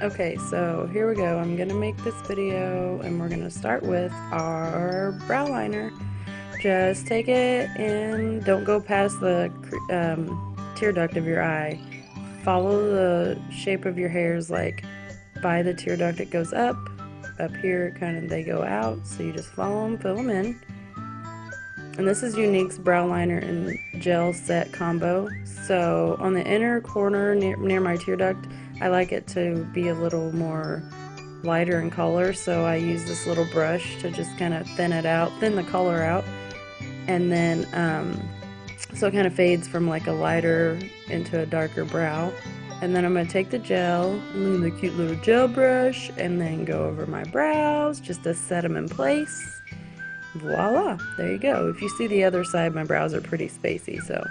Okay, so here we go. I'm gonna make this video and we're gonna start with our brow liner. Just take it and don't go past the tear duct of your eye. Follow the shape of your hairs, like by the tear duct it goes up here kind of they go out, so you just follow them, fill them in. And this is Younique's brow liner and gel set combo. So on the inner corner near my tear duct, I like it to be a little more lighter in color, so I use this little brush to just kind of thin the color out, and then so it kind of fades from like a lighter into a darker brow. And then I'm going to take the gel, the cute little gel brush, and then go over my brows just to set them in place. Voila, there you go. If you see the other side, my brows are pretty spacey. So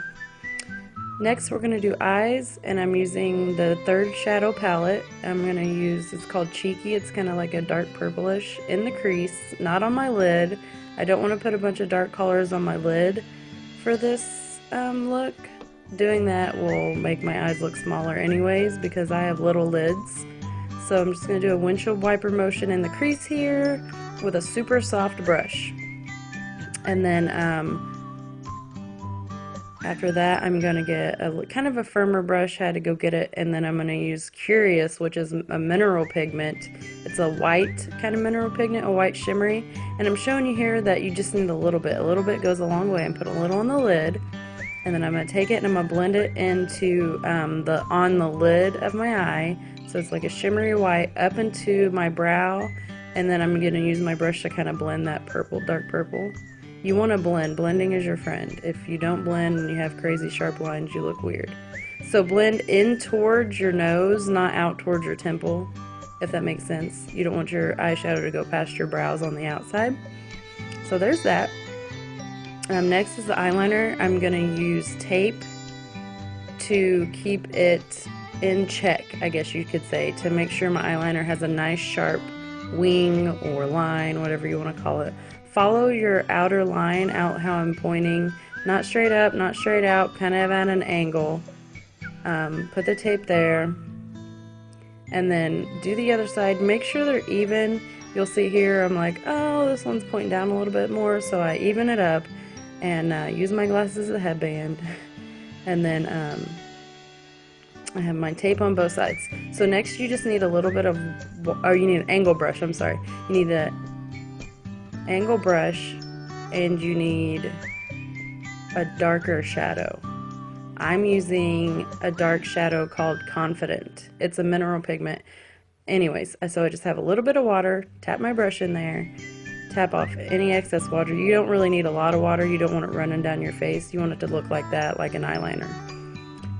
next we're going to do eyes, and I'm using the third shadow palette. I'm going to use, it's called Cheeky. It's kind of like a dark purplish in the crease, not on my lid. I don't want to put a bunch of dark colors on my lid for this look. Doing that will make my eyes look smaller anyways because I have little lids. So I'm just going to do a windshield wiper motion in the crease here with a super soft brush. And then after that I'm going to get a kind of a firmer brush. I had to go get it, and then I'm going to use Curious, which is a mineral pigment. It's a white kind of mineral pigment, a white shimmery, and I'm showing you here that you just need a little bit. A little bit goes a long way. And put a little on the lid, and then I'm going to take it and I'm going to blend it into on the lid of my eye, so it's like a shimmery white up into my brow. And then I'm going to use my brush to kind of blend that purple, dark purple. You want to blend. Blending is your friend. If you don't blend and you have crazy sharp lines, you look weird. So blend in towards your nose, not out towards your temple, if that makes sense. You don't want your eyeshadow to go past your brows on the outside. So there's that. Next is the eyeliner. I'm going to use tape to keep it in check, I guess you could say, to make sure my eyeliner has a nice sharp wing or line, whatever you want to call it. Follow your outer line out how I'm pointing, not straight up, not straight out, kind of at an angle. Put the tape there, and then do the other side. Make sure they're even. You'll see here I'm like, oh, this one's pointing down a little bit more, so I even it up and use my glasses as a headband. And then I have my tape on both sides. So next you just need a little bit of, or you need an angle brush, I'm sorry. You need an angle brush, and you need a darker shadow. I'm using a dark shadow called Confident. It's a mineral pigment. Anyways, so I just have a little bit of water, tap my brush in there, tap off any excess water. You don't really need a lot of water. You don't want it running down your face. You want it to look like that, like an eyeliner.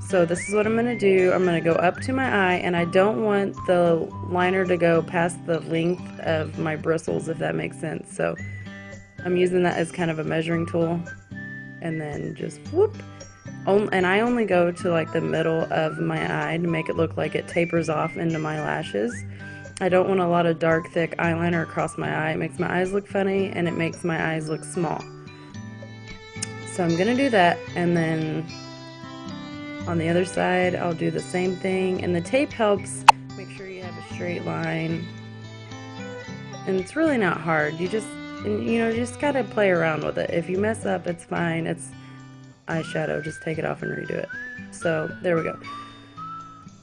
So this is what I'm going to do. I'm going to go up to my eye, and I don't want the liner to go past the length of my bristles, if that makes sense. So I'm using that as kind of a measuring tool, and then just whoop. And I only go to like the middle of my eye to make it look like it tapers off into my lashes. I don't want a lot of dark, thick eyeliner across my eye. It makes my eyes look funny, and it makes my eyes look small. So I'm going to do that, and then on the other side I'll do the same thing. And the tape helps make sure you have a straight line, and it's really not hard. You just gotta play around with it. If you mess up, it's fine. It's eyeshadow, just take it off and redo it. So there we go.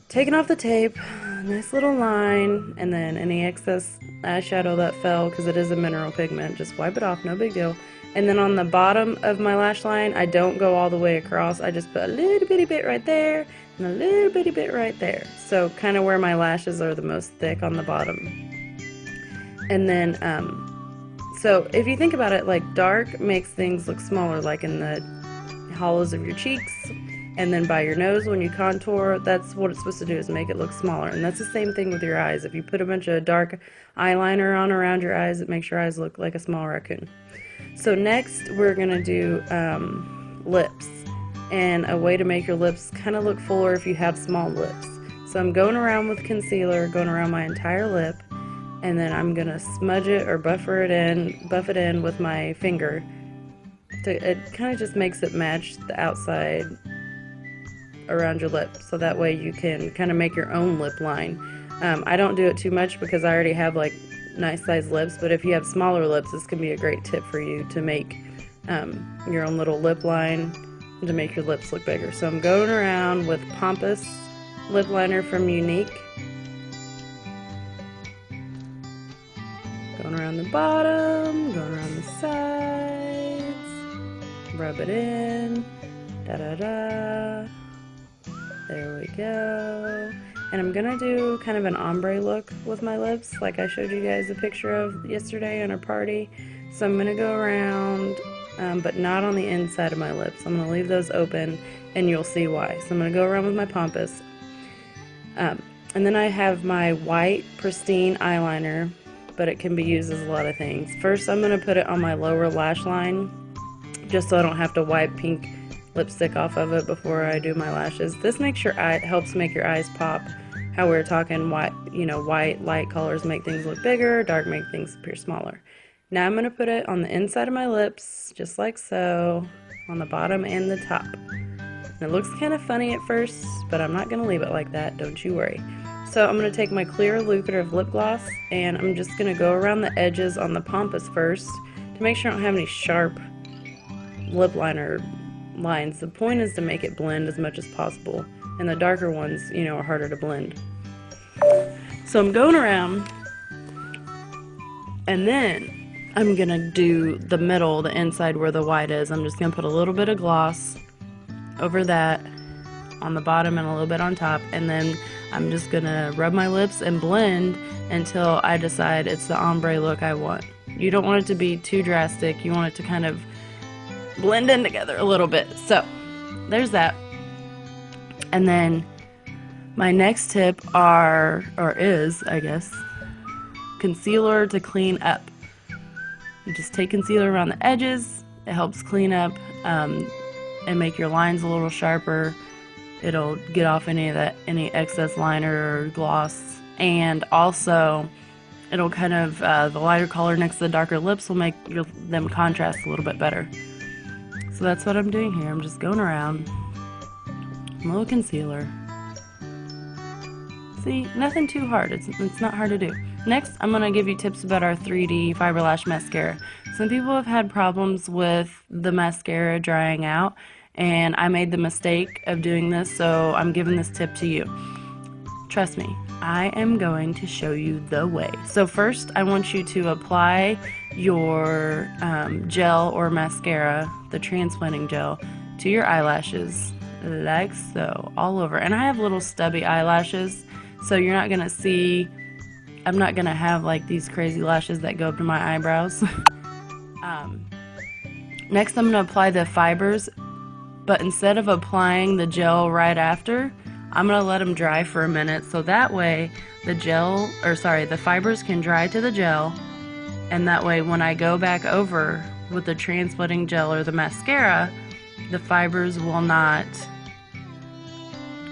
Taking off the tape, nice little line, and then any excess eyeshadow that fell, because it is a mineral pigment, just wipe it off, no big deal. And then on the bottom of my lash line, I don't go all the way across. I just put a little bitty bit right there and a little bitty bit right there. So kind of where my lashes are the most thick on the bottom. And then, so if you think about it, like dark makes things look smaller, like in the hollows of your cheeks, and then by your nose when you contour, that's what it's supposed to do, is make it look smaller. And that's the same thing with your eyes. If you put a bunch of dark eyeliner on around your eyes, it makes your eyes look like a small raccoon. So next we're gonna do lips, and a way to make your lips kind of look fuller if you have small lips. So I'm going around with concealer, going around my entire lip, and then I'm gonna smudge it or buff it in with my finger. It kind of just makes it match the outside around your lip, so that way you can kind of make your own lip line. I don't do it too much because I already have like nice sized lips, but if you have smaller lips, this can be a great tip for you to make your own little lip line and to make your lips look bigger. So I'm going around with Pompous lip liner from Younique. Going around the bottom, going around the sides, rub it in, da-da-da, there we go. And I'm gonna do kind of an ombre look with my lips, like I showed you guys a picture of yesterday in our party. So I'm gonna go around, but not on the inside of my lips. I'm gonna leave those open, and you'll see why. So I'm gonna go around with my Pompous. And then I have my white pristine eyeliner, but it can be used as a lot of things. First, I'm gonna put it on my lower lash line, just so I don't have to wipe pink lipstick off of it before I do my lashes. This makes your eye, helps make your eyes pop. How we were talking, white, white light colors make things look bigger, dark make things appear smaller. Now I'm gonna put it on the inside of my lips, just like so, on the bottom and the top. And it looks kind of funny at first, but I'm not gonna leave it like that, don't you worry. So I'm gonna take my clear lucrative lip gloss, and I'm just gonna go around the edges on the Pompous first to make sure I don't have any sharp lip liner lines. The point is to make it blend as much as possible, and the darker ones, are harder to blend. So I'm going around, and then I'm gonna do the middle, the inside where the white is. I'm just gonna put a little bit of gloss over that on the bottom and a little bit on top, and then I'm just gonna rub my lips and blend until I decide it's the ombre look I want. You don't want it to be too drastic, you want it to kind of blend in together a little bit. So there's that. And then my next tip is, I guess, concealer to clean up. You just take concealer around the edges. It helps clean up and make your lines a little sharper. It'll get off any excess liner or gloss, and also it'll kind of the lighter color next to the darker lips will make them contrast a little bit better. So that's what I'm doing here. I'm just going around, a little concealer. See, nothing too hard. It's not hard to do. Next, I'm gonna give you tips about our 3D Fiber Lash Mascara. Some people have had problems with the mascara drying out, and I made the mistake of doing this, so I'm giving this tip to you. Trust me, I am going to show you the way. So first, I want you to apply your gel or mascara, the transplanting gel, to your eyelashes, like so, all over. And I have little stubby eyelashes, so you're not gonna see, I'm not gonna have like these crazy lashes that go up to my eyebrows. Next, I'm gonna apply the fibers, but instead of applying the gel right after, I'm gonna let them dry for a minute, so that way the fibers can dry to the gel, and that way when I go back over with the transplanting gel or the mascara, the fibers will not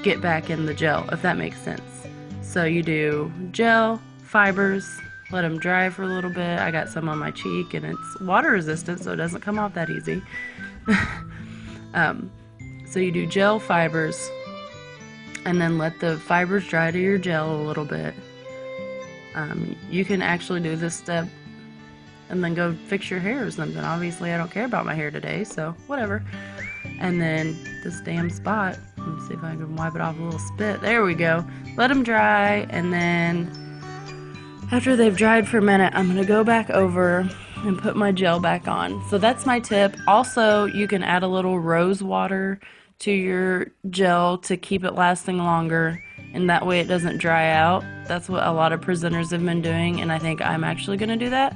get back in the gel, if that makes sense. So you do gel, fibers, let them dry for a little bit. I got some on my cheek, and it's water resistant, so it doesn't come off that easy. So you do gel, fibers, and then let the fibers dry to your gel a little bit. You can actually do this step and then go fix your hair or something. Obviously, I don't care about my hair today, so whatever. And then this damn spot, let me see if I can wipe it off a little spit. There we go. Let them dry, and then after they've dried for a minute, I'm gonna go back over and put my gel back on. So that's my tip. Also, you can add a little rose water to your gel to keep it lasting longer, and that way it doesn't dry out. That's what a lot of presenters have been doing, and I think I'm actually gonna do that.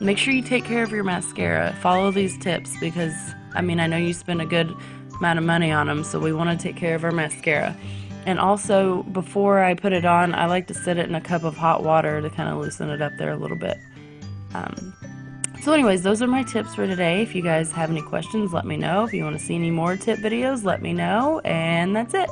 Make sure you take care of your mascara. Follow these tips, because I know you spend a good amount of money on them, so we want to take care of our mascara. And also, before I put it on, I like to sit it in a cup of hot water to kind of loosen it up there a little bit. So anyways, those are my tips for today. If you guys have any questions, let me know. If you want to see any more tip videos, let me know. And that's it.